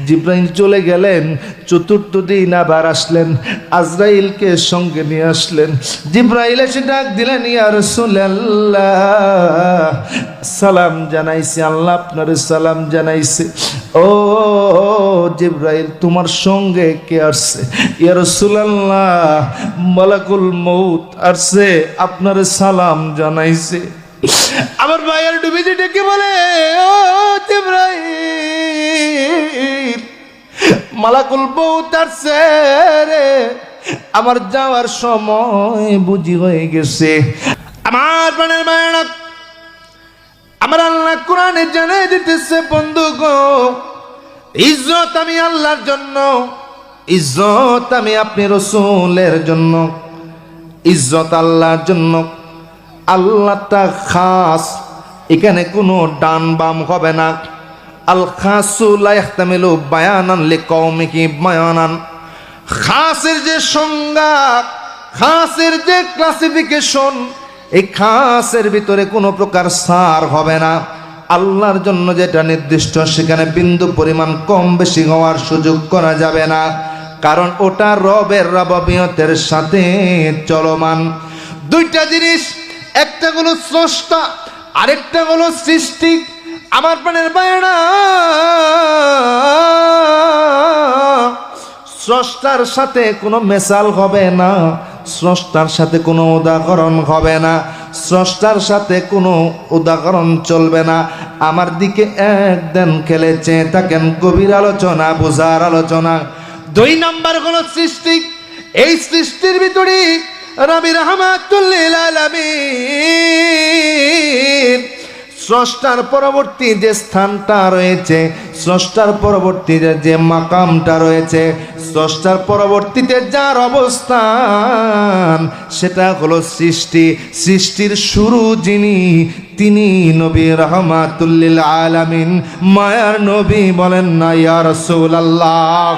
জিব্রাইল চলে গেলেন। চতুর্থ দিন আবার আসলেন, আজরাইলকে সঙ্গে নিয়ে আসলেন। জিব্রাইল এসে ডাক দিলেন, ইয়া রাসূলুল্লাহ, সালাম জানাইছে, আল্লাহ আপনার সালাম জানাইছে। ও জিব্রাইল, তোমার সঙ্গে কে আসছে? ইয়া রাসূলুল্লাহ, মালাকুল মউত আসছে, আপনার সালাম জানাইছে। আমার ভাইয়ের ডুবিজি ডেকে বলে, ও জিব্রাইল, মালাকুল মউত আসছে রে, আমার যাওয়ার সময় বুঝি হয়ে গেছে। আমার প্রাণের ভাইয়েরা, আমার আল্লাহ কোরআনে জানাই দিতেছে, বন্ধু গো, ইজ্জত আমি আল্লাহর জন্য, ইজ্জত আমি আপনি রাসূলের জন্য, ইজ্জত আল্লাহর জন্য। আল্লাহটা খাস, এখানে কোনো ডান বাম হবে না। আল খাসু লা ইহতামিলু বায়ানান লিকাওমিহি বায়ানান। খাসের যে সংজ্ঞা, খাসের যে ক্লাসিফিকেশন, এই খাসের ভিতরে কোনো প্রকার সার হবে না। আল্লাহর জন্য যেটা নির্দিষ্ট, সেখানে বিন্দু পরিমাণ কম বেশি হওয়ার সুযোগ করা যাবে না, কারণ ওটা রবের রববিয়তের সাথে চলমান। দুইটা জিনিস, একটা হলো স্রষ্টা, আরেকটা হলো সৃষ্টি। আমার প্রাণের ভাইয়েরা, স্রষ্টার সাথে কোনো মেসাল হবে না, স্রষ্টার সাথে কোনো উদাহরণ হবে না, স্রষ্টার সাথে কোনো উদাহরণ চলবে না। আমার দিকে একদিন খেলে চেয়ে থাকেন, গভীর আলোচনা, বোঝার আলোচনা। দুই নাম্বার হলো সৃষ্টি। এই সৃষ্টির ভিতরে রবি রাহমাতুল লিল আলামিন, স্রষ্টার পরবর্তী যে স্থানটা রয়েছে, স্রষ্টার পরবর্তী যে মাকামটা রয়েছে, স্রষ্টার পরবর্তীতে যার অবস্থান, সেটা হলো সৃষ্টি। সৃষ্টির শুরু যিনি, তিনি নবী রাহমাতুল লিল আলামিন, মায়ার নবী। বলেন না ইয়া রাসূলুল্লাহ।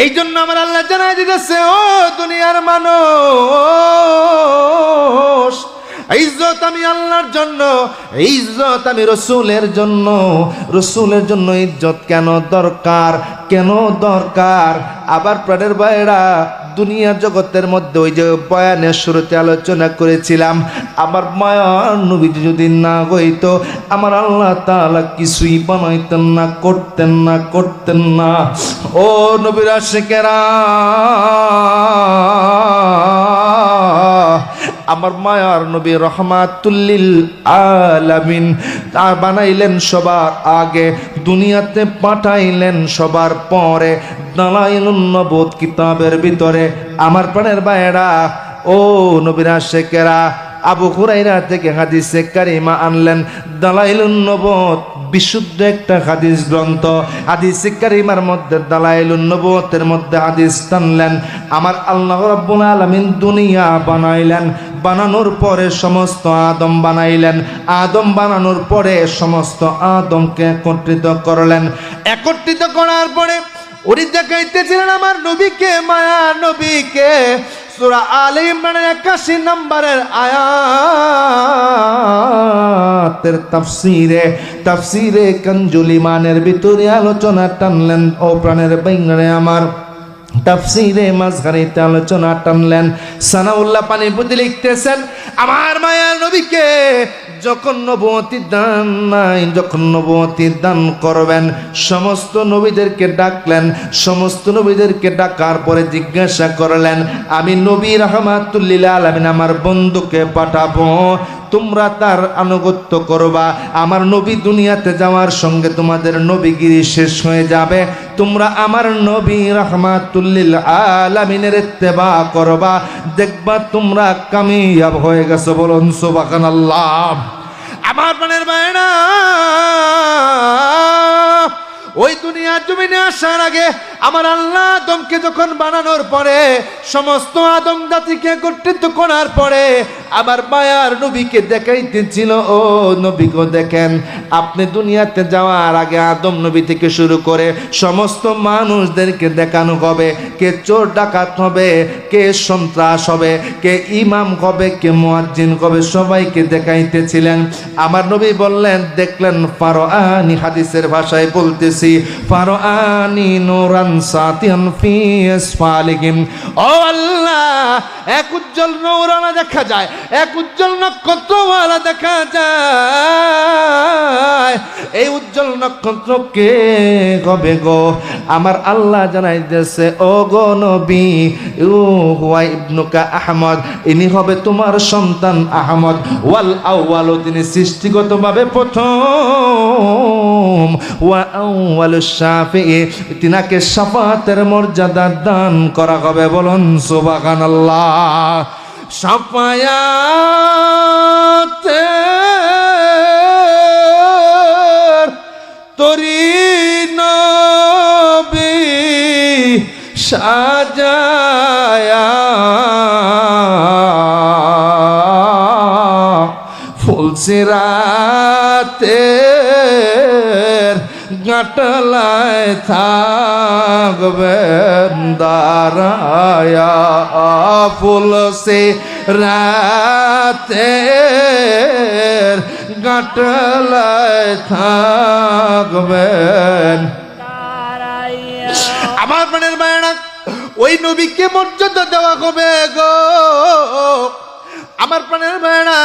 এই জন্য আমার আল্লাহ জানাই দিতেছে, ও দুনিয়ার মানুষ, ইজ্জত আমি আল্লাহর জন্য, ইজ্জত আমি রসুলের জন্য। রসুলের জন্য ইজ্জত কেন দরকার, কেন দরকার? আবার প্রাণের ভাইয়েরা, দুনিয়ার জগতের মধ্যে ওই যে বয়ানের শুরুতে আলোচনা করেছিলাম, আমার মায়ার নবী যদি না হইতো, আমার আল্লাহ তাআলা কিছুই বানাইতেন না, করতেন না, করতেন না। ও নবীর আশিকেরা, আমার মায়ার নবী রহমাতুল লিল আলামিন তা বানাইলেন সবার আগে, দুনিয়াতে পাঠাইলেন সবার পরে। দালাইলুন নবুওয়াত কিতাবের ভিতরে আমার প্রাণের ভাইয়েরা, ও নবীর আশিকেরা, আবু হুরায়রা থেকে হাদিসে কারিমা আনলেন। দালাইলুন নবুওয়াত বিশুদ্ধ একটা হাদিস গ্রন্থ। হাদিসে কারিমার মধ্যে দালাইলুন নবুওয়াতের মধ্যে হাদিস টানলেন। আমার আল্লাহ রাব্বুল আলামিন দুনিয়া বানাইলেন, বানানোর পরে সমস্ত আদম বানাইলেন, আদম বানানোর পরে সমস্ত আদমকে একত্রিত করলেন। একত্রিত করার পরে উনি দেখাইতেছিলেন আমার নবীকে, মায়া নবীকে। সূরা আলে ইমরানের 81 নম্বরের আয়াতের তাফসীরে কানজুল ঈমানের ভিতরে আলোচনা টানলেন। ও প্রাণের বাইঙ্গারে আমার, তাফসীরে মাযহারিতে আলোচনা টানলেন। সানাউল্লাহ পানিপতি লিখতেছেন, আমার মায়া নবীকে যখন নবুয়তি দান নাই, যখন নবুয়তি দান করবেন, সমস্ত নবীদেরকে ডাকলেন। সমস্ত নবীদেরকে ডাকার পরে জিজ্ঞাসা করলেন, আমি নবী রাহমাতুল লিল আলামিন আমার বন্ধুকে পাঠাবো, তোমরা তার আনুগত্য করবা। আমার নবী দুনিয়াতে যাওয়ার সঙ্গে তোমাদের নবীগিরি শেষ হয়ে যাবে। তোমরা আমার নবী রাহমাতুল লিল আলামিনের ইত্তেবা করবা, দেখবা তোমরা কামিয়াব হয়ে গেছো। বলুন সুবহানাল্লাহ। আমার প্রাণের ভাইরা, ওই দুনিয়ার জমিনে আসার আগে আমার আল্লাহ আদমকে যখন বানানোর পরে সমস্ত আদম জাতিকে একত্রিত করার পরে আমার মায়ার নবীকে দেখাইতেছিল, ও নবী গো দেখেন, আপনি দুনিয়াতে যাওয়ার আগে আদম নবী থেকে শুরু করে সমস্ত মানুষদেরকে দেখানো হবে কে চোর ডাকাত হবে, কে সন্ত্রাস হবে, কে ইমাম হবে, কে মুয়াজ্জিন হবে, সবাইকে দেখাইতেছিলেন। আমার নবী বললেন, দেখলেন ফারআনি, হাদিসের ভাষায় বলতেছি, ফারআনি নূরান সাতিয়ান ফি আসফালিহিম। ও আল্লাহ, এক উজ্জ্বল নূরানা দেখা যায়, এক উজ্জ্বল নক্ষত্রওয়ালা দেখা যায়। এই উজ্জ্বল নক্ষত্র কে হবে গো? আমার আল্লাহ জানাইতেছে, ও গো নবী, হুয়া ইবনুকা আহমদ, ইনি হবে তোমার সন্তান আহমদ। ওয়াল আউয়ালু, তিনি সৃষ্টিগতভাবে প্রথম। ওয়া আউয়ালুশ শাফিঈ, তিনাকে শাফাতের মর্যাদা দান করা হবে। বলুন সুবহানাল্লাহ। শাফায়াতে তরি নবী সাজায়া ফুলসিরাতে গাটলায় থাকবেন দাঁড়ায়া, ফুলসিরাতে গাটলায় থাকবেন। আমার প্রাণের মায়েরা, ওই নবীকে মর্যাদা দেওয়া হবে গো। আমার প্রাণের মায়েরা,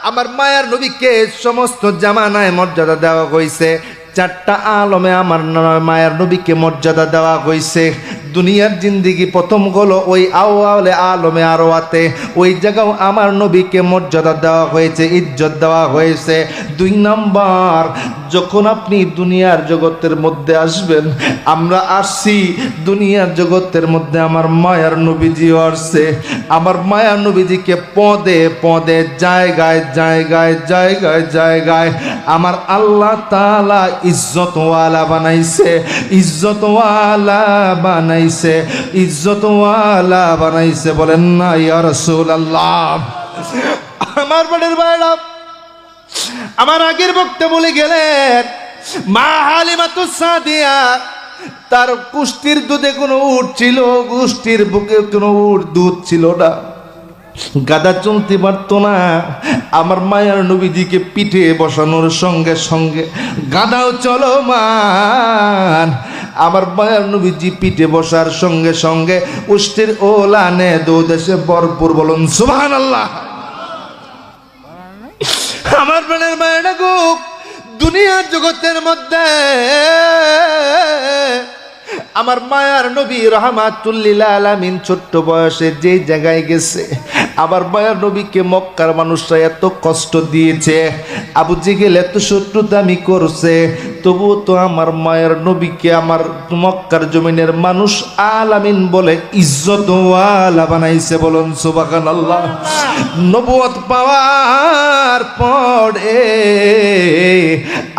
আমার মায়ার নবীকে সমস্ত জামানায় মর্যাদা দেওয়া হয়েছে। চারটা আলমে আমার মায়ার নবীকে মর্যাদা দেওয়া হয়েছে। দুনিয়ার জিন্দিগি প্রথম হলো ওই আওয়ালে আলমে আরওয়াতে, ওই জায়গাও আমার নবীকে মর্যাদা দেওয়া হয়েছে, ইজ্জত দেওয়া হয়েছে। 2 নাম্বার, যখন আপনি দুনিয়ার জগতের মধ্যে আসবেন, আমরা আসছি দুনিয়ার জগতের মধ্যে, আমার মায়ার নবীজিও আসছে। আমার মায়ার নবীজিকে পদে পদে, জায়গায় জায়গায় জায়গায় জায়গায় আমার আল্লাহ তাআলা ইজ্জতওয়ালা বানাইছে, ইজ্জতওয়ালা বানাইছে, ইজ্জতওয়ালা বানাইছে। বলেন না ইয়া রাসূলুল্লাহ। আমার বড়ের ভাইরা, আমার আগের বক্তা বলে গেলেন, মা হালিমাতুস সাদিয়া, তার কুষ্টির দুধে কোনো উট ছিল, কুষ্টির বুকে কোনো উট দুধ ছিল না, গাদা চলতে পারত না। আমার মায়ার নবীজিকে পিঠে বসানোর সঙ্গে সঙ্গে গাদাও চলমান। আমার মায়ার নবীজি পিঠে বসার সঙ্গে সঙ্গে উষ্টির ওলানে দুদেশে ভরপুর। বলুন সুবহানাল্লাহ। আমার প্রাণের মায়েরা গো, দুনিয়ার জগতের মধ্যে আমার মায়ার নবী রাহমাতুল লিল আলামিন ছোট্ট বয়সে যে জায়গায় গেছে, আমার মায়ার নবীকে মক্কার মানুষরা এত কষ্ট দিয়েছে, আবু জেহেল এত শত্রুতামি করছে, তবুও তো আমার মায়ের নবীকে আমার মক্কার জমিনের মানুষ আলামিন বলে ইজ্জতওয়ালা বানাইছে। বলুন সুবহানাল্লাহ। নবুয়ত পাওয়ার পরে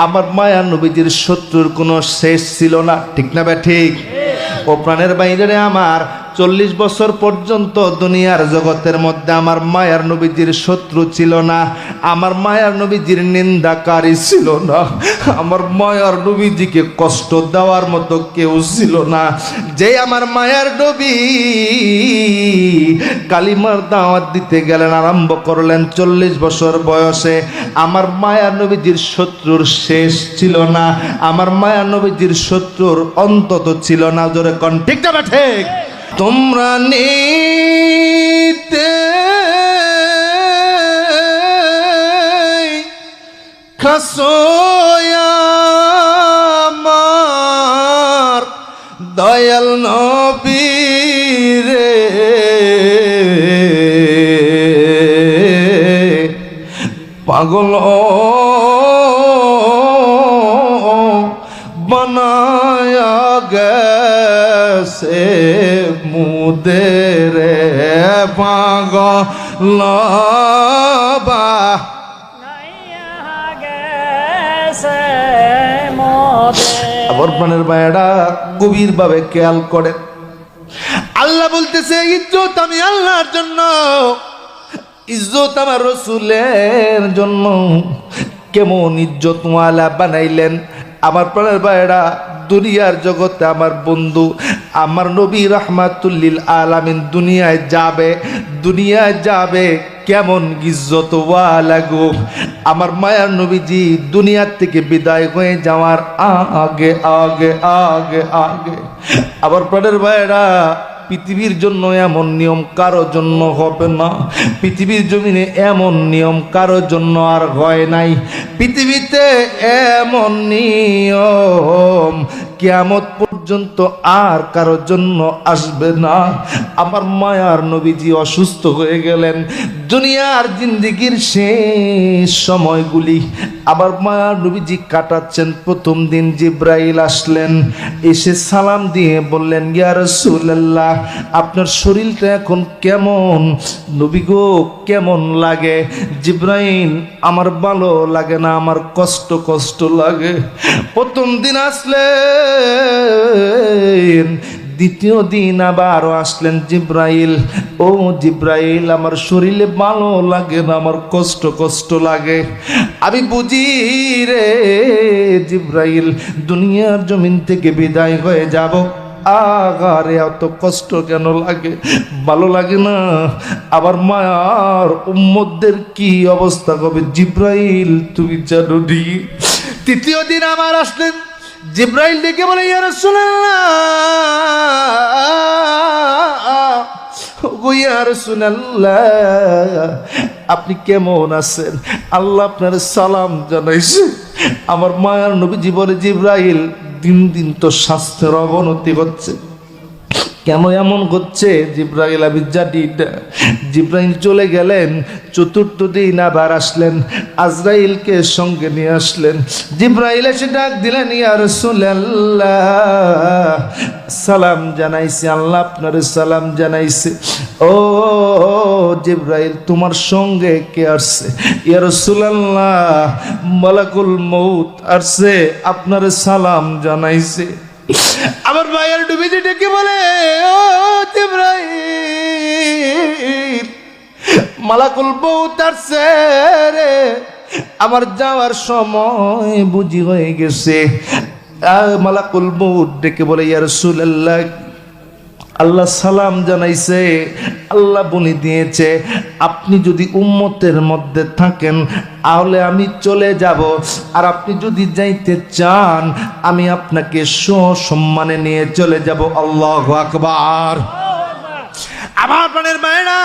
আমার মায়ার নবীজির শত্রুর কোনো শেষ ছিল না, ঠিক না বে ঠিক? ও প্রাণের বাইরে আমার 40 বছর পর্যন্ত দুনিয়ার জগতের মধ্যে আমার মায়ার নবীজির শত্রু ছিল না, আমার মায়ার নবীজির নিন্দাকারী ছিল না, আমার মায়ার নবীজিকে কষ্ট দেওয়ার মতো কেউ ছিল না। যে আমার মায়ার নবী কালিমার দাওয়াত দিতে গেলেন, আরম্ভ করলেন 40 বছর বয়সে, আমার মায়ার নবীজির শত্রুর শেষ ছিল না, আমার মায়ার নবীজির শত্রুর অন্তত ছিল না। জোরে কোন ঠিক না ঠিক? তোমরা নিতে আমার দয়াল নবী রে, পাগল বানায়া গেছে মুদের পাগল বানায়া গেছে মুদের আবার প্রাণের ভাইয়েরা গভীরভাবে খেয়াল করেন, আল্লাহ বলতেছে ইজ্জত আমি আল্লাহর জন্য, ইজ্জত আমার রসুলের জন্য। কেমন ইজ্জতওয়ালা বানাইলেন আমার প্রাণের ভাইয়েরা। দুনিয়ার জগতে আমার বন্ধু আমার নবী রাহমাতুল লিল আলামিন দুনিয়ায় যাবে কেমন ইজ্জতওয়ালা গো। আমার মায়ার নবীজি দুনিয়ার থেকে বিদায় হয়ে যাওয়ার আগে আগে আগে আগে আবার প্রাণের ভাইয়েরা পৃথিবীর জন্য এমন নিয়ম কারো জন্য হবে না, পৃথিবীর জমিনে এমন নিয়ম কারো জন্য আর হয় নাই। পৃথিবীতে এমন নিয়ম কিয়ামত পর্যন্ত আর কারো জন্য আসবে না। আমার মায়ার নবীজি অসুস্থ হয়ে গেলেন, দুনিয়ার জিন্দেগির শেষ সময়গুলি আবার মায়ার নবীজি কাটাচ্ছেন। প্রথম দিন জিব্রাইল আসলেন, এসে সালাম দিয়ে বললেন ইয়া রাসূলুল্লাহ আপনার শরীরটা এখন কেমন? নবী গো কেমন লাগে? জিব্রাইল আমার ভালো লাগে না, আমার কষ্ট কষ্ট লাগে। প্রথম দিন আসলেন, দ্বিতীয় দিন আবারও আসলেন জিব্রাইল, ও জিব্রাইল আমার শরীরে ভালো লাগে না, আমার কষ্ট কষ্ট লাগে। আমি বুঝি রে জিব্রাইল দুনিয়ার জমিন থেকে বিদায় হয়ে যাব, আগারে এত কষ্ট কেন লাগে, ভালো লাগে না। আবার মায়ার উম্মতদের কি অবস্থা হবে জিব্রাইল তুমি জানো নি। তৃতীয় দিন আবার আসলেন, জিব্রাইল ডেকে বলে ইয়া রাসূলুল্লাহ ও ইয়া রাসূলুল্লাহ আপনি কেমন আছেন? আল্লাহ আপনার সালাম জানাইছে। আমার মায়ার নবীজি বলে জিব্রাইল দিন দিন তো স্বাস্থ্যের অবনতি হচ্ছে, কেন এমন হচ্ছে? জিব্রাইল আমি জানি না। জিব্রাইল চলে গেলেন। চতুর্থ দিন আবার আসলেন, আজরাইলকে সঙ্গে নিয়ে আসলেন। জিব্রাইল এসে ডাক দিলেন ইয়া রাসূলুল্লাহ সালাম জানাইছে, আল্লাহ আপনার সালাম জানাইছে। ও জিব্রাইল তোমার সঙ্গে কে আসছে? ইয়া রাসূলুল্লাহ মালাকুল মউত আসছে, আপনার সালাম জানাইছে। আমার ভাইয়ের ডুবিজি ডেকে বলে ও জিব্রাইল মালাকুল মউত আসছে রে, আমার যাওয়ার সময় বুঝি হয়ে গেছে। মালাকুল মউত ডেকে বলে ইয়া রাসূলুল্লাহ আল্লাহ সালাম জানাইছে, আল্লাহ বলে দিয়েছে আপনি যদি উম্মতের মধ্যে থাকেন তাহলে আমি চলে যাব, আর আপনি যদি যাইতে চান আমি আপনাকে সসম্মানে নিয়ে চলে যাব। আল্লাহু আকবার। আমার প্রাণের মায়েরা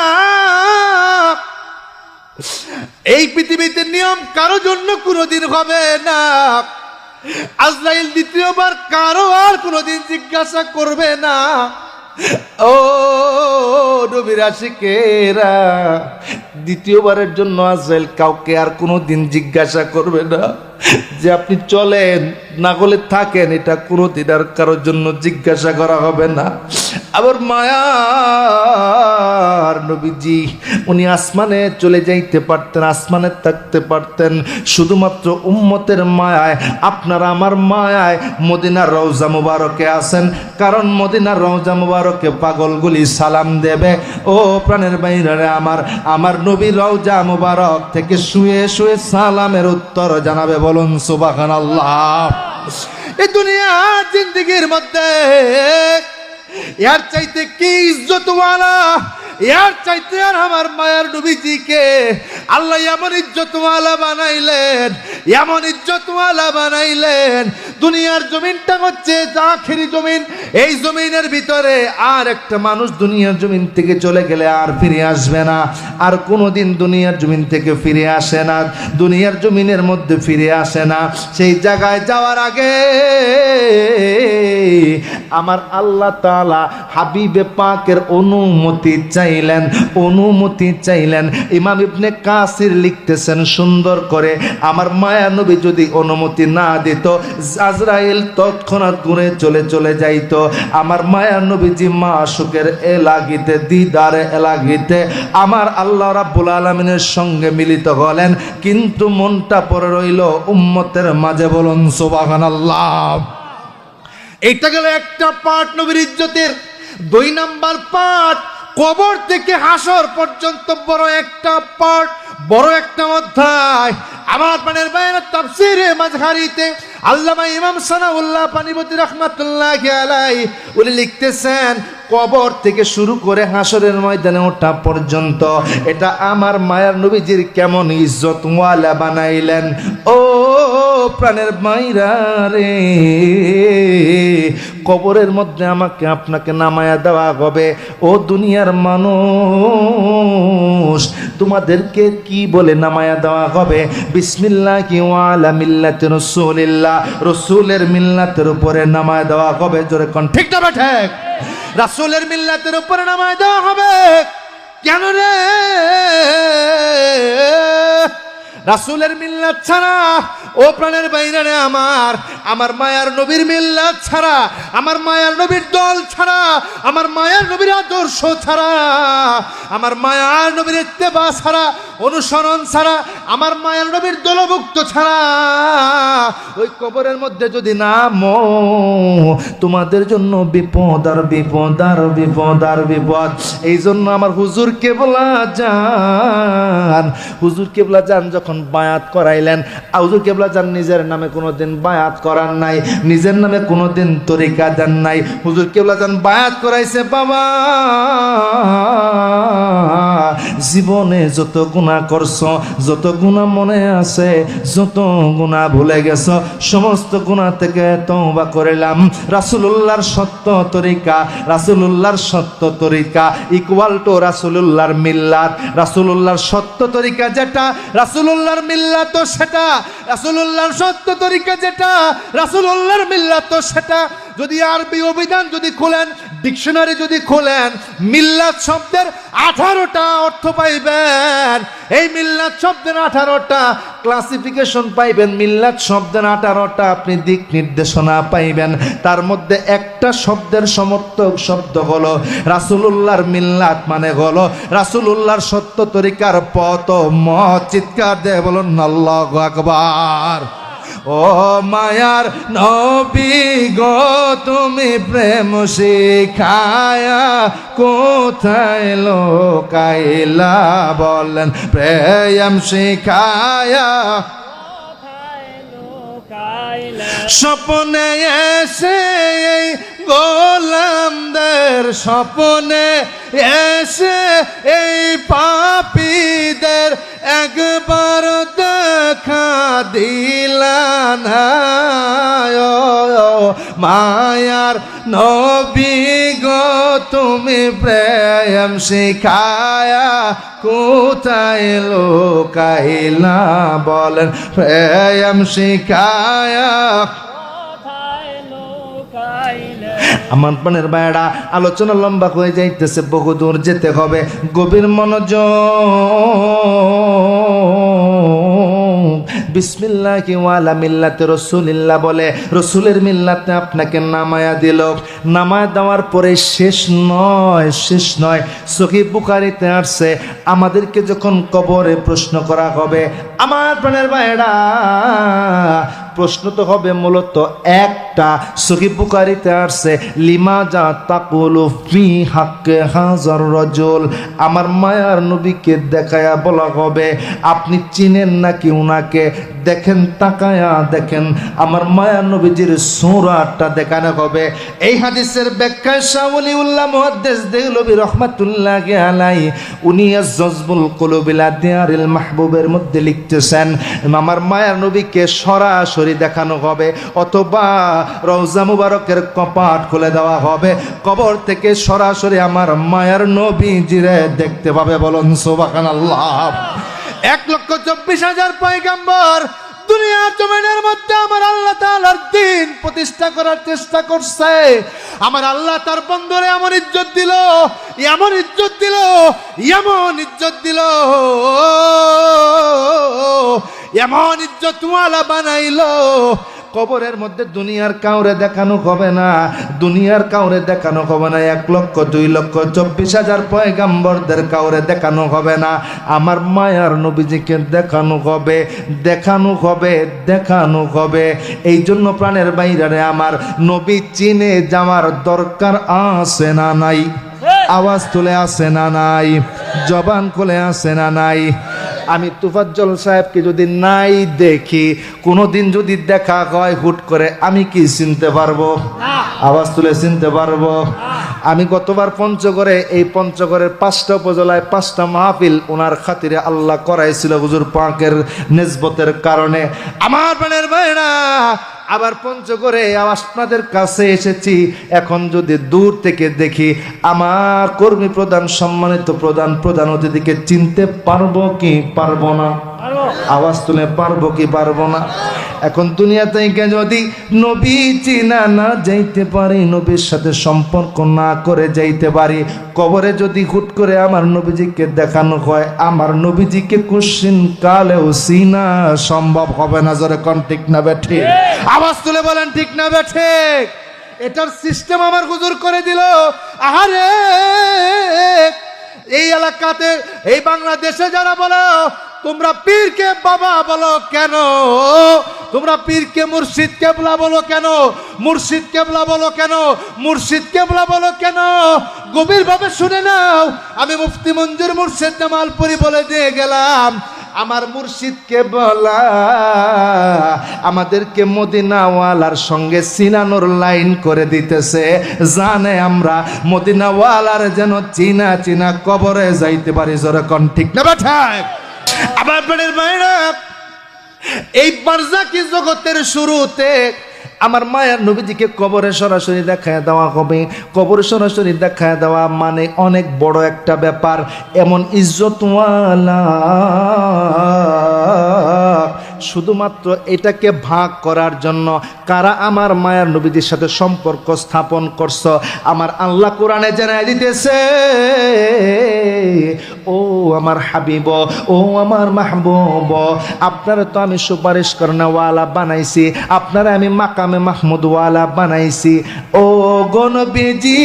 এই পৃথিবীতে নিয়ম কারো জন্য কোনোদিন হবে না। আজরাইল দ্বিতীয়বার কারো আর কোনোদিন জিজ্ঞাসা করবে না। ও নবীর আশিকেরা দ্বিতীয়বারের জন্য আজরাইল কাউকে আর কোনোদিন জিজ্ঞাসা করবে না যে আপনি চলেন না হলে থাকেন, এটা কোনোদিন আর কারোর জন্য জিজ্ঞাসা করা হবে না। আবার মায়ার নবীজি উনি আসমানে চলে যাইতে পারতেন, আসমানে থাকতে পারতেন, শুধুমাত্র উম্মতের মায়ায় আপনারা আমার মায়ায় মদিনার রওজা মুবারকে আছেন, কারণ মদিনার রওজা মুবারকে পাগলগুলি সালাম দেবে। ও প্রাণের বাইরে আমার নবীর রওজা মুবারক থেকে শুয়ে শুয়ে সালামের উত্তর জানাবে। বলুন সুবহানাল্লাহ। এই দুনিয়ার জিন্দেগির মধ্যে এর চাইতে কি ইজ্জতওয়ালা, এর চাইতে আর আমার মায়ার নবীজিকে আল্লাহ এমন ইজ্জতওয়ালা বানাইলেন, এমন ইজ্জতওয়ালা বানাইলেন। দুনিয়ার জমিনটা হচ্ছে আখেরি জমিন। এই জমিনের ভিতরে আর একটা মানুষ দুনিয়ার জমিন থেকে চলে গেলে আর ফিরে আসবে না, আর কোনোদিন দুনিয়ার জমিন থেকে ফিরে আসে না, দুনিয়ার জমিনের মধ্যে ফিরে আসে না। সেই জায়গায় যাওয়ার আগে আমার আল্লাহ তাআলা হাবিবে পাকের অনুমতি চাইলেন। ইমাম ইবনে কাসির লিখতেছেন সুন্দর করে, আমার মায়া নবী যদি অনুমতি না দিত আজরাইল তৎক্ষণাৎ ঘুরে চলে যাইতো। আমার মায়া নবীজি মাশুকের এলাগিতে দিদারে এলাগিতে আমার আল্লাহ রাব্বুল আলামিনের সঙ্গে মিলিত হলেন, কিন্তু মনটা পড়ে রইল উম্মতের মাঝে। বলুন সুবহানাল্লাহ। এটা গেল একটা পার্ট নবীর ইজ্জতের। 2 নাম্বার পার্ট, কবর থেকে হাসর পর্যন্ত বড় একটা পার্ট, বড় একটা অধ্যায়। আমার প্রাণের বাইরে তাফসীরে মাযহারিতে আল্লামা ইমাম সানাউল্লাহ পানিপতি রাহমাতুল্লাহি আলাইহি উনি লিখতেছেন, কবর থেকে শুরু করে হাসরের ময়দানে ওঠা পর্যন্ত এটা আমার মায়ার নবীজির কেমন ইজ্জত ওয়ালা বানাইলেন। ও প্রাণের মাইরা রে, কবরের মধ্যে আমাকে আপনাকে নামায়া দেওয়া হবে। ও দুনিয়ার মানুষ, তোমাদেরকে কি বলে নামায়া দেওয়া হবে? বিসমিল্লাহি ওয়া আলা মিল্লাতি রাসূলিল্লাহ, রাসূলের মিল্লাতের উপরে নামায়া দেওয়া হবে। জোরে কোন ঠিক না ঠিক? রাসূলের মিল্লাতের উপরে নামায় দেওয়া হবে। কেন রে? রাসূলের মিল্লাত ছাড়া, ও প্রাণের বাইরে রে, আমার মায়ার নবীর মিল্লাত ছাড়া, আমার মায়ার নবীর দল ছাড়া, আমার মায়ার নবীর আদর্শ ছাড়া, আমার মায়ার নবীর ইত্তেবা ছাড়া, অনুসরণ ছাড়া, আমার মায়ার নবীর দলভুক্ত ছাড়া ওই কবরের মধ্যে যদি নামো, তোমাদের জন্য বিপদ আর বিপদ আর বিপদ আর বিপদ। এই জন্য আমার হুজুর কেবলা যান, হুজুর কেবলা যান যখন বায়াত করাইলেন, হুজুর কেবলা যান নিজের নামে কোনোদিন বায়াত করার নাই, নিজের নামে কোনোদিন তরিকা দেন নাই। হুজুর কেবলা যান বায়াত করাইছে, বাবা জীবনে যত গুনাহ করছো, যত গুনাহ মনে আছে, যত গুনাহ ভুলে গেছো, সমস্ত গুনাহ থেকে তওবা করিলাম। রাসূলুল্লাহর সত্য তরিকা, রাসূলুল্লাহর সত্য তরিকা ইকুয়াল টু রাসূলুল্লাহর মিল্লাত। রাসূলুল্লাহর সত্য তরিকা যেটা, রাসূলুল্লাহর মিল্লাত তো সেটা। রাসূলুল্লাহর সত্য তরিকা যেটা, রাসূলুল্লাহর মিল্লাত তো সেটা। যদি আরবি অভিধান যদি খোলেন, ডিকশনারি যদি খোলেন, মিল্লাত শব্দের 18টা অর্থ পাইবেন। এই মিল্লাত শব্দের 18টা ক্লাসিফিকেশন পাইবেন, মিল্লাত শব্দের 18টা আপনি দিক নির্দেশনা পাইবেন। তার মধ্যে একটা শব্দের সমর্থক শব্দ হলো রাসূলুল্লাহর মিল্লাত, মানে হলো রাসূলুল্লাহর সত্য তরিকার পথ ও মত। চিৎকার দিয়ে বলুন আল্লাহু আকবার। ও মায়ার নবী গো, তুমি প্রেম শিখায়া কোথায় লোকাইলা? বলেন প্রেম শিখায়া স্বপ্নে এসে, গোলামদের স্বপ্নে এসে এই পাপীদের একবার দেখা দিলা না। মায়ার নবী গো, তুমি প্রেম শিখায়া কোথায় লোকাইলা? বলেন প্রেম শিখায়া। আমার প্রাণের ভাইরা, আলোচনা লম্বা হয়ে যাইতেছে, বহুদূর যেতে হবে, গভীর মনোযোগ। বিসমিল্লাহি ওয়া আলা মিল্লাতি রাসূলিল্লাহ বলে রাসূলের মিল্লাতে আপনাকে নামায়া দিল। নামায়া দেওয়ার পরে শেষ নয়। সহিহ বুখারীতে আসছে, আমাদেরকে যখন কবরে প্রশ্ন করা হবে, আমার প্রাণের ভাইরা, প্রশ্ন তো হবে মূলত একটা। সহিহ বুখারীতে আসছে, লিমাজা তাকুলু ফি হাক্কে হাজার রাজুল। আমার মায়ার নবীকে দেখায়া বলা হবে, আপনি চিনেন নাকি উনাকে? দেখেন, তাকায়া দেখেন, আমার মায়ার নবীজির সূরাটা দেখানো হবে। এই হাদিসের ব্যাখ্যায় শাহ ওলিউল্লাহ মুহাদ্দিস দেহলভী রাহমাতুল্লাহি আলাইহি উনি জজবুল কুলুবিল দিয়ারিল মাহবুবের মধ্যে লিখতেছেন, আমার মায়ার নবীকে সরাসরি দেখানো হবে, অথবা রওজা মুবারকের কপাট খুলে দেওয়া হবে, কবর থেকে সরাসরি আমার মায়ার নবীজিরে দেখতে পাবে। বলুন সুবহানাল্লাহ। 1,24,000 পয়গম্বর দুনিয়ার জমিনের মধ্যে আমার আল্লাহ তাআলার দ্বীন প্রতিষ্ঠা করার চেষ্টা করছে। আমার আল্লাহ তার বন্দরে এমন ইজ্জত দিল, এমন ইজ্জত দিল, এমন ইজ্জত দিল, এমন ইজ্জতওয়ালা বানাইলো, কবরের মধ্যে দুনিয়ার কাউরে দেখানো হবে না, দুনিয়ার কাউরে দেখানো হবে না, 1,02,24,000 পয়গাম্বরদের কাউরে দেখানো হবে না, আমার মায়ার নবীজিকে দেখানো হবে, দেখানো হবে, দেখানো হবে। এই জন্য প্রাণের বাইরে আমার নবী চিনে যাওয়ার দরকার আছে না নাই? আওয়াজ তুলে আসে না নাই? জবান খুলে আসে না নাই? আমি তোফাজ্জল সাহেবকে যদি নাই দেখি, কোনোদিন যদি দেখা হয় হুট করে, আমি কি চিনতে পারবো? আওয়াজ তুলে চিনতে পারবো? আমি গতবার পঞ্চগড়ে, এই পঞ্চগড়ের 5টা উপজেলায় 5টা মাহফিল ওনার খাতিরে আল্লাহ করাইছিল হুজুর পাকের নিসবতের কারণে। আমার প্রাণের ভাইরা, আবার পঞ্চগড়ে আপনাদের কাছে এসেছি। এখন যদি দূর থেকে দেখি, আমার কর্মী প্রধান, সম্মানিত প্রধান অতিথিকে চিনতে পারবো কি পারবো না? আওয়াজ তুলে পারবো কি পারবো না? এখন দুনিয়া থেকে যদি নবী চিনা না যাইতে পারি, নবীর সাথে সম্পর্ক না করে যাইতে পারি, কবরে যদি হুট করে আমার নবীজিকে দেখানো হয়, আমার নবীজিকে কোশ্চিন কালেও চিনা সম্ভব হবে না। জোরে কোন ঠিক না বেঠিক? আওয়াজ তুলে বলেন ঠিক না বেঠিক? এটার সিস্টেম আমার হুজুর করে দিল। আহারে, এই এলাকাতে, এই বাংলাদেশে যারা বলো তোমরা পীরকে বাবা বলো কেন, তোমরা পীরকে মুর্শিদ কেবলা বলো কেন, মুর্শিদ কেবলা বলো কেন, মুর্শিদ কেবলা বলো কেন, গভীরভাবে শুনে নাও। আমি মুফতি মঞ্জুর মুর্শিদ জামালপুরি বলে দিয়ে গেলাম, আমার মুর্শিদ কেবলা আমাদেরকে মদিনাওয়ালার সঙ্গে চিনানোর লাইন করে দিতেছে। জানে আমরা মদিনাওয়ালার যেন চিনা চিনা কবরে যাইতে পারি। জোরে কোন ঠিক না বেঠিক? আমার প্রাণের মায়েরা, এই বারজাকি জগতের শুরুতে আমার মায়ের নবীজিকে কবরে সরাসরি দেখায় দেওয়া হবে। কবরে সরাসরি দেখায় দেওয়া মানে অনেক বড় একটা ব্যাপার। এমন ইজ্জতওয়ালা, শুধুমাত্র এটাকে ভাগ করার জন্য কারা আমার মায়ের নবীজির সাথে সম্পর্ক স্থাপন করছ, আমার আল্লাহ কোরআনে জানাই দিতেছে, ও আমার হাবিব, ও আমার মাহবুব, আপনারা তো আমি সুপারিশ করনেওয়ালা বানাইছি, আপনারা আমি মাকামে মাহমুদওয়ালা বানাইছি। ও গো নবীজি,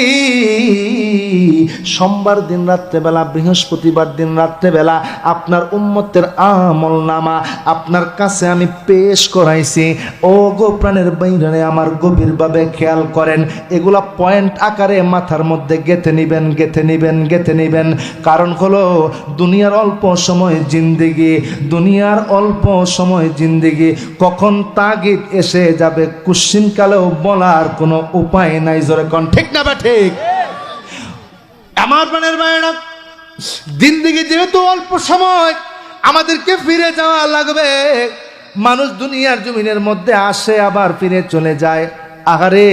সোমবার দিন রাত্রেবেলা, বৃহস্পতিবার দিন রাত্রেবেলা আপনার উম্মতের আমল নামা আপনার কাছে আমি পেশ করাইছি। ও গো প্রাণের বাইরে আমার গভীরভাবে খেয়াল করেন, এগুলা পয়েন্ট আকারে মাথার মধ্যে গেঁথে নিবেন, গেঁথে নিবেন, গেঁথে নিবেন। কারণ হলো দুনিয়ার অল্প সময় জিন্দেগি, দুনিয়ার অল্প সময় জিন্দেগি, কখন তাগিদ এসে যাবে কুশ্চিন কালেও বলার কোনো উপায় নাই। জোরে কোন ঠিক না বা ঠিক? আমার প্রাণের বাইরে জিন্দেগি যেহেতু অল্প সময়, আমাদেরকে ফিরে যাওয়া লাগবে। মানুষ দুনিয়ার জমিনের মধ্যে আসে আবার ফিরে চলে যায়। আহারে,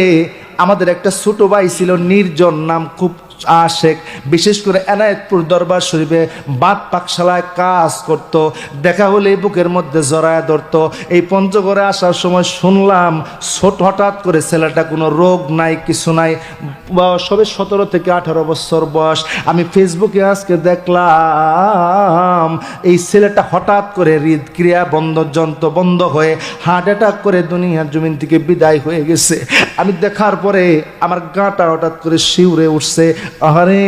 আমাদের একটা ছোট ভাই ছিল নির্জন, নাম খুব আশেক, বিশেষ করে এনায়েতপুর দরবার শরীফে বাদ পাকশালায় কাজ করত। দেখা হলে বুকের মধ্যে জড়ায় ধরত। এই পঞ্চগড়ে আসার সময় শুনলাম ছোট, হঠাৎ করে ছেলেটা কোনো রোগ নাই, কিছু নাই, সবে 17 থেকে 18 বছর বয়স। আমি ফেসবুকে আজকে দেখলাম এই ছেলেটা হঠাৎ করে হৃদক্রিয়া যন্ত্র বন্ধ হয়ে হার্ট অ্যাটাক করে দুনিয়ার জমিন থেকে বিদায় হয়ে গেছে। আমি দেখার পরে আমার গাটা হঠাৎ করে শিউরে উঠছে। আরে,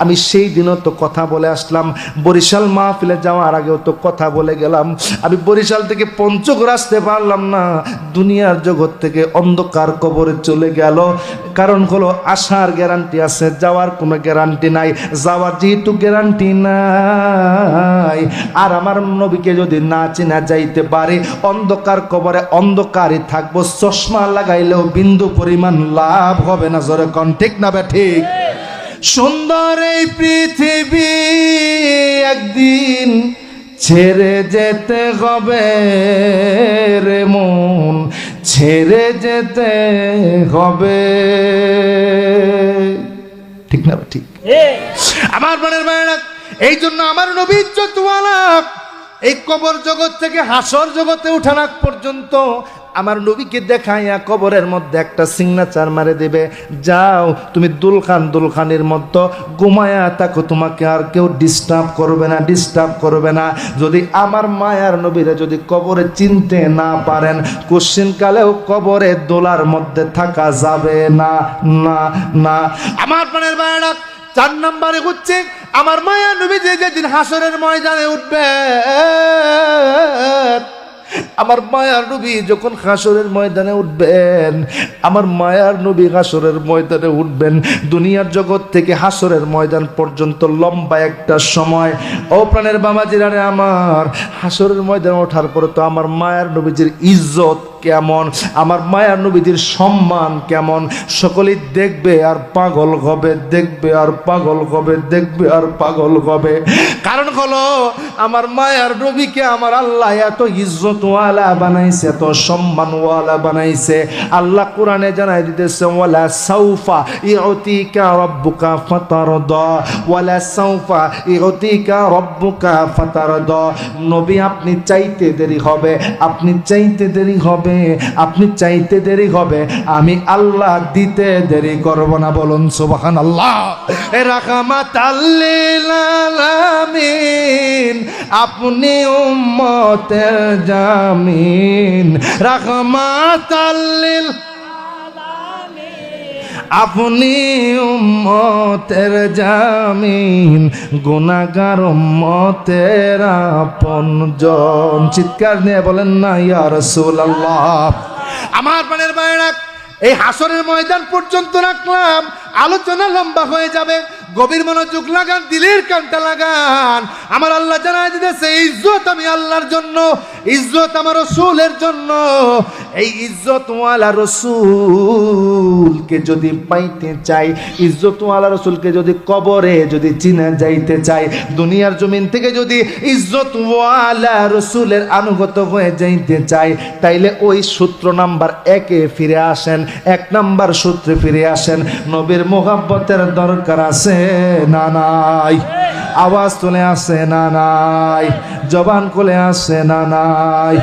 আমি সেই দিনও তো কথা বলে আসলাম, বরিশাল মাহফিলে যাওয়ার আগেও তো কথা বলে গেলাম। আমি বরিশাল থেকে পঞ্চগড় আসতে পারলাম না, দুনিয়ার জগৎ থেকে অন্ধকার কবরে চলে গেল। কারণ হলো আসার গ্যারান্টি আছে, যাওয়ার কোনো গ্যারান্টি নাই। যাওয়ার যেহেতু গ্যারান্টি নাই, আর আমার নবীকে যদি না চেনা যাইতে পারে, অন্ধকার কবরে অন্ধকারই থাকবো, চশমা লাগাইলেও বিন্দু পরিমাণ লাভ হবে না। জোরে কোন ঠিক না বে ঠিক? সুন্দর এই পৃথিবী একদিন ছেড়ে যেতে হবে রে মন, ছেড়ে যেতে হবে। ঠিক না ঠিক? আমার মনের বাইরে এই জন্য আমার নবী ইজ্জতওয়ালা এই কবর জগৎ থেকে হাসর জগতে উঠার আগ পর্যন্ত আমার নবীকে দেখাইয়া কবরের মধ্যে একটা সিগনেচার মারে দেবে, যাও তুমি দুলখানের মধ্যে ঘুমায়া থাকো, তোমাকে আর কেউ ডিস্টার্ব করবে না। যদি আমার মায়ার নবীরে যদি কবরে চিনতে না পারেন, কোশ্চিন কালেও কবরে দোলার মধ্যে থাকা যাবে না, না না। আমার প্রাণের ভাইরা, 4 নম্বরে হচ্ছে আমার মায়ার নবী যেদিন হাসরের ময়দানে উঠবে, আমার মায়ার নবী যখন হাসরের ময়দানে উঠবেন, আমার মায়ার নবী হাসরের ময়দানে উঠবেন, দুনিয়ার জগৎ থেকে হাসরের ময়দান পর্যন্ত লম্বা একটা সময়। ও প্রাণের বাবাজিরা রে আমার, হাসরের ময়দানে ওঠার পরে তো আমার মায়ার নবীজির ইজ্জত কেমন, আমার মায়ার নবীজির সম্মান কেমন, সকলেই দেখবে আর পাগল হবে, দেখবে আর পাগল হবে, দেখবে আর পাগল হবে। কারণ হলো আমার মায়ার নবীকে আমার আল্লাহ এত ইজ্জতওয়ালা বানাইছে, এত সম্মানওয়ালা বানাইছে। আল্লাহ কোরআনে জানাই দিতেছে, ওয়ালা সাউফা ইউতিকা রাব্বুকা ফাতারদা, ওয়ালা সাউফা ইউতিকা রাব্বুকা ফাতারদা। নবী আপনি চাইতে দেরি হবে, আপনি চাইতে দেরি হবে, আপনি চাইতে দেরি হবে, আমি আল্লাহ দিতে দেরি করব না। বলুন সুবহানাল্লাহ। রাহমাতাল লিল আলামিন, আপনি উম্মতের জামিন। রাহমাতাল লিল আপনি উম্মতের জামিন, গুনাহগার উম্মতের আপনজন। চিৎকার নিয়ে বলেন না ইয়া রাসূলুল্লাহ। আমার প্রাণের ভাইরা, এই হাসরের ময়দান পর্যন্ত রাখলাম, আলোচনা লম্বা হয়ে যাবে, গভীর মনোযোগ লাগান, দিলের কানটা লাগান। আমার আল্লাহ জানাই দিতেছে, ইজ্জত আমি আল্লাহর জন্য, ইজ্জত আমার রাসূলের জন্য। এই ইজ্জতওয়ালা রাসূলকে যদি পাইতে চাই, ইজ্জতওয়ালা রাসূলকে যদি কবরে যদি চিনা যাইতে চাই, দুনিয়ার জমিন থেকে যদি ইজ্জতওয়ালা রাসূলের আনুগত হয়ে যাইতে চাই, তাইলে ওই সূত্র নাম্বার 1-এ ফিরে আসেন, 1 নাম্বার সূত্রে ফিরে আসেন। নবীর মুহাব্বতের দরকার আছে না নাই? আওয়াজ তুলে আসে না নাই? জবান খুলে আসে না নাই?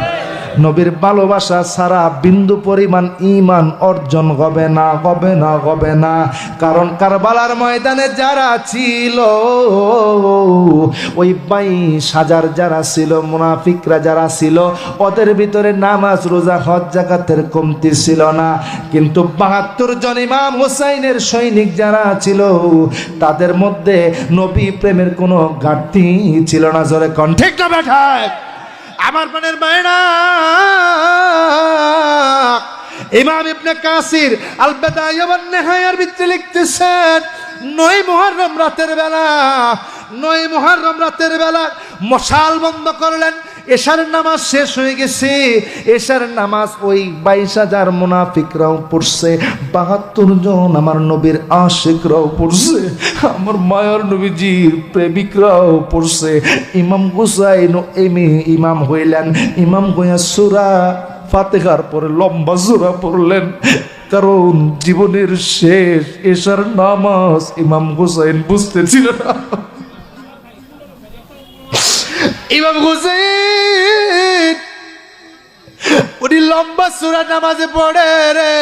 নবীর ভালোবাসা ছাড়া বিন্দু পরিমাণ ঈমান অর্জন হবে না, হবে না, হবে না। কারণ কারবালার ময়দানে যারা ছিল, ওই 22,000 যারা ছিল, মুনাফিকরা যারা ছিল, ওদের ভিতরে নামাজ রোজা হজ যাকাতের কমতি ছিল না। কিন্তু 72 জন ইমাম হুসাইনের সৈনিক যারা ছিল, তাদের মধ্যে নবী প্রেমের কোনো ঘাটতি ছিল না। জোরে কোন ঠিক না বেঠা? আমার প্রাণের ভাইরা, ইমাম ইবনে কাসির আল বিদায়া ওয়ান নিহায়ার ভিতরে লিখতেছেন, 9 মুহররম রাতের বেলা, 9 মুহররম রাতের বেলা মশাল বন্ধ করলেন। এশার নামাজ শেষ হয়ে গেছে, এশার নামাজ ওই 22,000 মুনাফিকরাও পড়ছে, 72 জন আমার নবীর আশিকরাও পড়ছে, আমার মায়ার নবীজির প্রেমিকরাও পড়ছে। ইমাম হুসাইন ইমাম হইলেন, ইমাম হইয়া সূরা ফাতিহার পরে লম্বা সূরা পড়লেন, কারণ জীবনের শেষ এশার নামাজ ইমাম হুসাইন বুঝতেছিল না। ইমাম হুসাইন উনি লম্বা সূরা নামাজে পড়ে রে।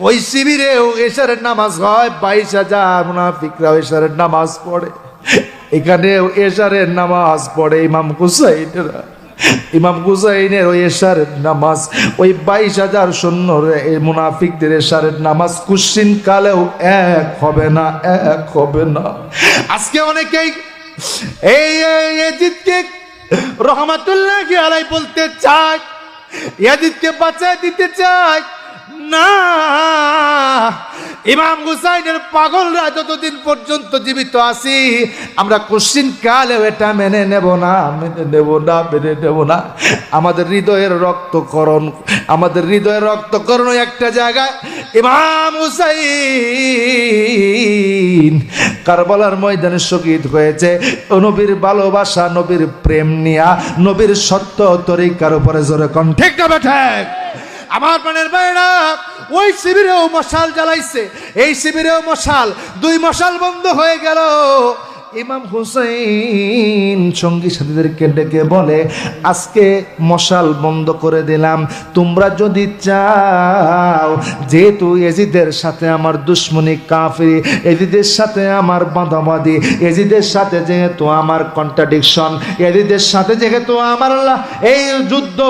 ওই শিবিরেও এশারের নামাজ হয়, 22,000 মুনাফিকরা এশারের নামাজ পড়ে, এখানেও এশারের নামাজ পড়ে ইমাম হুসাইনেরা। ইমাম হুসাইনের ওই এশারের নামাজ, ওই 22,000 সৈন্যর মুনাফিকদের এশারের নামাজ কুশ্চিন কালেও এক হবে না, এক হবে না। আজকে অনেকেই এই ইয়াজিদকে রহমাতুল্লাহি আলাইহি বলতে চায়, ইয়াজিদকে বাঁচায় দিতে চায় না। ইমাম হুসাইনের পাগলরা যতদিন পর্যন্ত জীবিত আছি, আমরা কোশ্চিন কালেও এটা মেনে নেব না, মেনে নেব না, মেনে নেব না। আমাদের হৃদয়ের রক্তকরণ, আমাদের হৃদয়ের রক্তকরণ একটা জায়গায় ইমাম হুসাইন কারবালার ময়দানে শহীদ হয়েছে। নবীর ভালোবাসা, নবীর প্রেম নিয়া, নবীর সত্য তরিকার উপরে জোরে কোন ঠিক না বেঠিক? আমার প্রাণের ভাইরা, ওই শিবিরেও মশাল জ্বালাইছে, এই শিবিরেও মশাল, 2 মশাল বন্ধ হয়ে গেল। ইমাম হুসাইন সঙ্গী সাথীদেরকে ডেকে বলে, আজকে মশাল বন্ধ করে দিলাম, তোমরা যদি চাও, যেহেতু এজিদের সাথে আমার দুশ্মনী কাফিরি, এজিদের সাথে আমার বাঁধাবাঁধি, এজিদের সাথে যেহেতু আমার কন্ট্রাডিকশন, এজিদের সাথে যেহেতু আমার এই যুদ্ধ,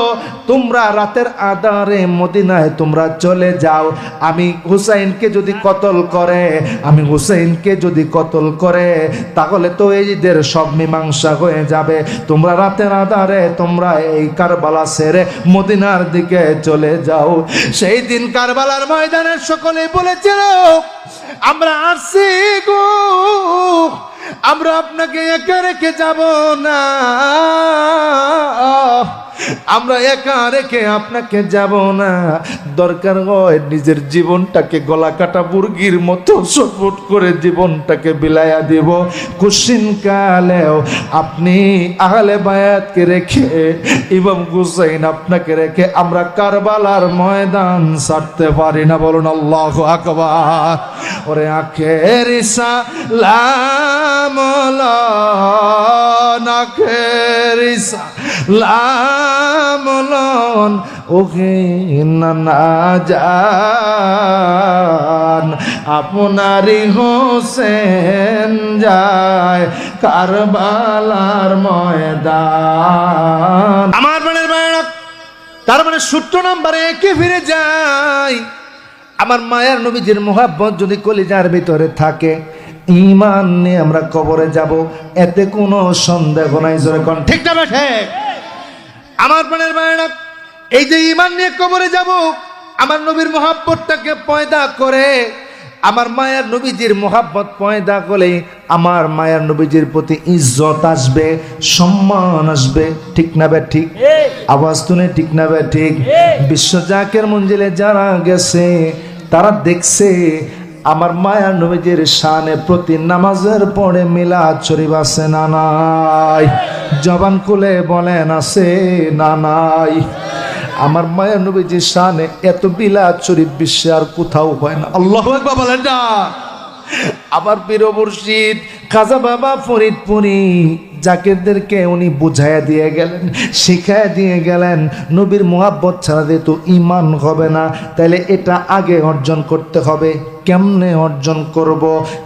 তোমরা রাতের আধারে মদিনায় তোমরা চলে যাও। আমি হুসাইনকে যদি কতল করে, আমি হুসাইনকে যদি কতল করে, তাহলে তো এজিদের সব মীমাংসা হয়ে যাবে। তোমরা রাতের আধারে তোমরা এই কারবালা ছেড়ে মদিনার দিকে চলে যাও। সেই দিন কারবালার ময়দানে সকলে বলেছিল, আমরা আসছি গো, আমরা আপনাকে একা রেখে যাব না, আমরা একা রেখে আপনাকে যাব না। দরকার হয় নিজের জীবনটাকে গলা কাটা মুরগির মতো ছটফট করে জীবনটাকে বিলাইয়া দিব, কুশিন কালেও আপনি আহলে বায়াতকে রেখে, ইমাম হুসাইন আপনাকে রেখে আমরা কারবালার ময়দান ছাড়তে পারি না। বলুন আল্লাহু আকবার। ওরে আখেরি সালাম আখেরি সালাম ওহে নানা জান, আপনারই হোসেন যায় কারবালার ময়দান। আমার মনের বায়না তার মানে 70 নম্বরে একে ফিরে যায়। আমার মায়ার নবীজির মোহাব্বত যদি কলিজার ভিতরে থাকে, ঈমান নিয়ে আমরা কবরে যাব, এতে কোনো সন্দেহ নাই। জোরে কোন ঠিক না ঠিক? আমার প্রাণের বায়না, এই যে ঈমান নিয়ে কবরে যাব, আমার নবীর মোহাব্বতটাকে পয়দা করে, আমার মায়ার নবীজির মোহাব্বত পয়দা করে আমার মায়ার নবীজির প্রতি ইজ্জত আসবে, সম্মান আসবে। ঠিক না বে ঠিক? আওয়াজ তুলে ঠিক না বে ঠিক? বিশ্ব জাকের মঞ্জিলে যারা গেছে তারা দেখছে আমার মায়ার নবীজির শানে প্রতি নামাজের পরে মিলাদ শরীফ আছে না নাই? জবান খুলে বলেন আছে না নাই? আমার মায়ার নবীজির শানে এত মিলাদ শরীফ বিশ্বে আর কোথাও হয় না। আল্লাহু আকবার বলেন না? আমার পীর মুর্শিদ খাজা বাবা ফরিদপুরি জাকিরদেরকে উনি বুঝাইয়া দিয়ে গেলেন, শিখাইয়া দিয়ে গেলেন, নবীর মোহাব্বত ছাড়া যেহেতু ঈমান হবে না, তাহলে এটা আগে অর্জন করতে হবে। কেমনে অর্জন করব?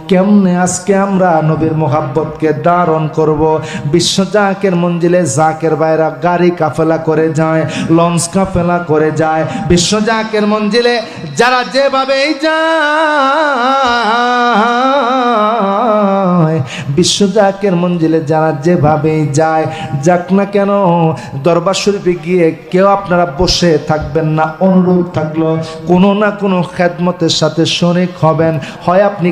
কেমনে আজকে আমরা নবীর মোহাব্বতকে ধারণ করব? বিশ্ব জাকের মঞ্জিলে জাকের বাইরা গাড়ি কাফেলা করে যায়, লঞ্চ কাফেলা করে যায়। বিশ্ব জাকের মঞ্জিলে যারা যেভাবেই যায়, বিশ্ব জাকের মঞ্জিলে যারা যেভাবেই যায়, যাক না কেন, দরবার শরীফে গিয়ে কেউ আপনারা বসে থাকবেন না। অনুরোধ থাকলো কোনো না কোনো খেদমতের সাথে শরীক হবেন। হয় আপনি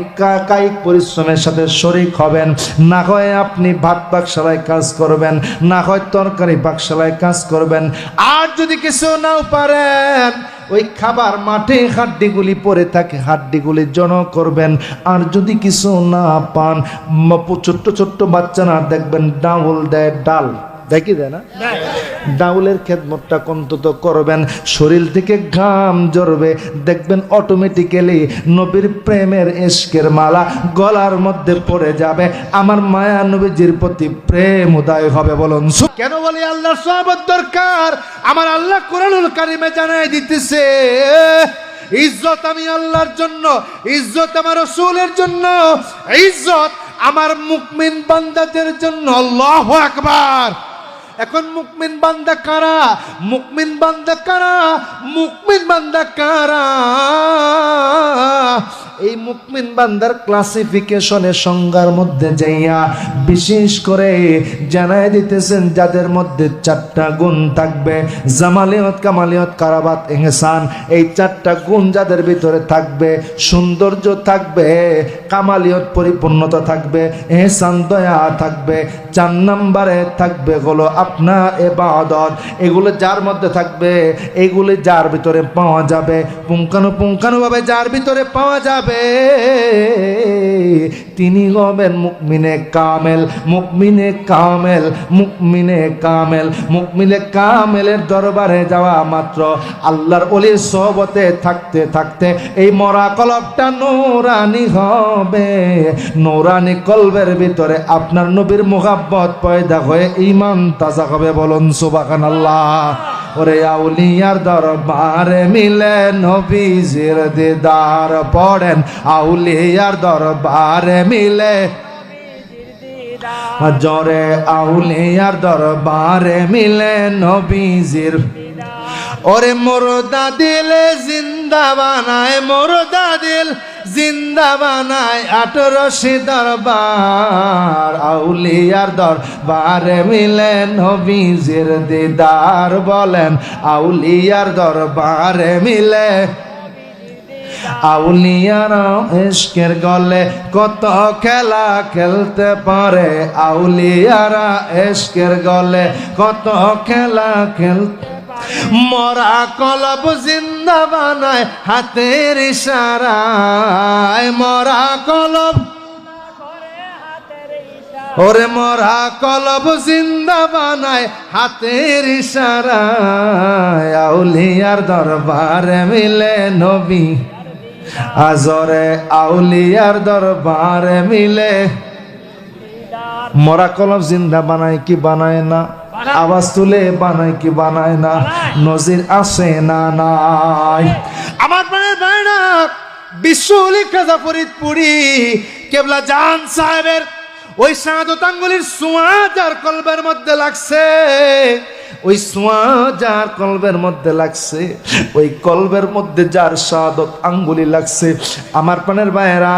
কায়িক পরিশ্রমের সাথে শরীক হবেন, না হয় আপনি ভাত বাকশালায় কাজ করবেন, না হয় তরকারি বাকশালায় কাজ করবেন। আর যদি কিছু নাও পারেন, ওই খাবার মাঠে হাড্ডিগুলি পড়ে থাকে, হাড্ডিগুলি জড়ো করবেন। আর যদি কিছু না পান, ছোট্ট ছোট্ট বাচ্চারা দেখবেন ডাউল দেয়, ডাল দেখি দেয় না, ডাউলের খেদমতটা অন্তত করবেন। শরীর থেকে ঘাম ঝরবে, দেখবেন অটোমেটিক্যালি নবীর প্রেমের ইশকের মালা গলার মধ্যে পড়ে যাবে। আমার মায়া নবীজির প্রতি প্রেম উদয় হবে। বলুন কেন বলি? আল্লাহর সওয়াবত দরকার। আমার আল্লাহ কোরআনুল কারীমে জানাই দিতেছে, ইজ্জত আমি আল্লাহর জন্য, ইজ্জত আমার রাসূলের জন্য, ইজ্জত আমার মুমিন বান্দাদের জন্য। আল্লাহু আকবার। এখন মুমিন বান্দা কারা? মুমিন বান্দা কারা? মুমিন বান্দা কারা? এই মুমিন বান্দার ক্লাসিফিকেশনের সংজ্ঞার মধ্যে যাইয়া বিশেষ করে জানাই দিতেছেন, যাদের মধ্যে 4টা গুণ থাকবে, জামালিয়ত, কামালিয়ত, কারাবাত, ইহসান। এই 4টা গুণ যাদের ভিতরে থাকবে, সৌন্দর্য থাকবে, কামালিয়ত পরিপূর্ণতা থাকবে, ইহসান দয়া থাকবে, 4 নম্বরে থাকবে হলো আপনার ইবাদত। এগুলো যার মধ্যে থাকবে, এগুলি যার ভিতরে পাওয়া যাবে, পুঙ্খানুপুঙ্খানুভাবে যার ভিতরে পাওয়া যাবে, হবে তিনি হবেন মুমিনে কামেল। মুমিনে কামেল, মুমিনে কামেল, মুমিনে কামেলের দরবারে যাওয়া মাত্র আল্লাহর ওলির সোহবতে থাকতে থাকতে এই মরা কলবটা নূরানি হবে। নূরানি কলবের ভিতরে আপনার নবীর মুহাব্বত পয়দা হয়ে ঈমান তাজা হবে। বলুন সুবহানাল্লাহ। ওরে আউলিয়ার দরবারে মিলে নবীজির দিদার পড়েন, আউলিয়ার দরবারে মিলে জরে আউলিয়ার দরবারে মিলে নবীজির। ওরে মুর্দা দিল জিন্দা বানায়, মুর্দা দিল জিন্দা বানায় 18 দরবার। আউলিয়ার দরবারে মিলে নবীজির দিদার বলেন, আউলিয়ার দরবারে মিলে। আউলিয়ারা ইশকের গলে কত খেলা খেলতে পারে, আউলিয়ারা ইশকের গলে কত খেলা খেলতে। মরা কলব জিন্দা বানায় হাতের ইশারায়, মরা কলব। ওরে মরা কলব জিন্দা বানায় হাতের ইশারায়। আউলিয়ার দরবারে মিলে নবী আজরে, আউলিয়ার দরবারে মিলে। মরা কলব জিন্দা বানায় কি বানায় না? আওয়াজ তুলে বানায় কি বানায় না? নজির আছে না নাই? আমার প্রাণের ভাইরা, বিশ্বলি খাজা ফরিদপুরি কেবলা জান সাহেবের ওই শাহাদত আঙ্গুলির ছোঁয়া যার কলবের মধ্যে লাগছে, ওই ছোঁয়া যার কলবের মধ্যে লাগছে, ওই কলবের মধ্যে যার শাহাদত আঙ্গুলি লাগছে, আমার প্রাণের ভাইয়েরা,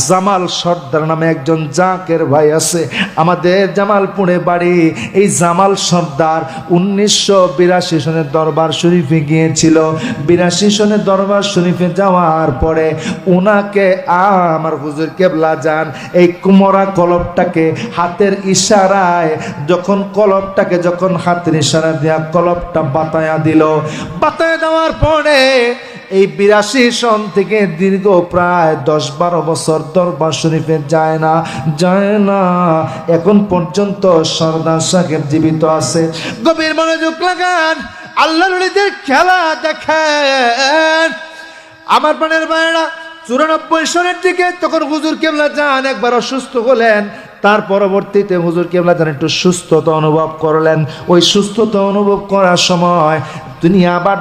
জামাল সর্দার নামে একজন জাকের ভাই আছে আমাদের জামালপুরে বাড়ি। এই জামাল সর্দার 1982 সনের দরবার শরীফে গিয়েছিল। 82 সনের দরবার শরীফে যাওয়ার পরে ওনাকে আমার হুজুর কেবলা যান এই কুমরা কলবটাকে হাতের ইশারায় যখন কলবটাকে যখন হাতের ইশারা দিয়া কলবটা বাতায়া দিল। বাতায়া দেওয়ার পরে এই 82 সন থেকে দীর্ঘ প্রায় 10-12 বছর দরবার শরীফে যায় না। এখন পর্যন্ত সর্দার সাহেব জীবিত আছে। গভীর মনোযোগ লাগান, আল্লাহর ওলিদের খেলা দেখেন। আমার প্রাণের ভাইরা, 94 সনের দিকে তখন হুজুর কেবলা যান একবার অসুস্থ হলেন। তার পরবর্তীতে হুজুর কেবলা যান একটু সুস্থতা অনুভব করলেন। ওই সুস্থতা অনুভব করার সময় তিনি আবার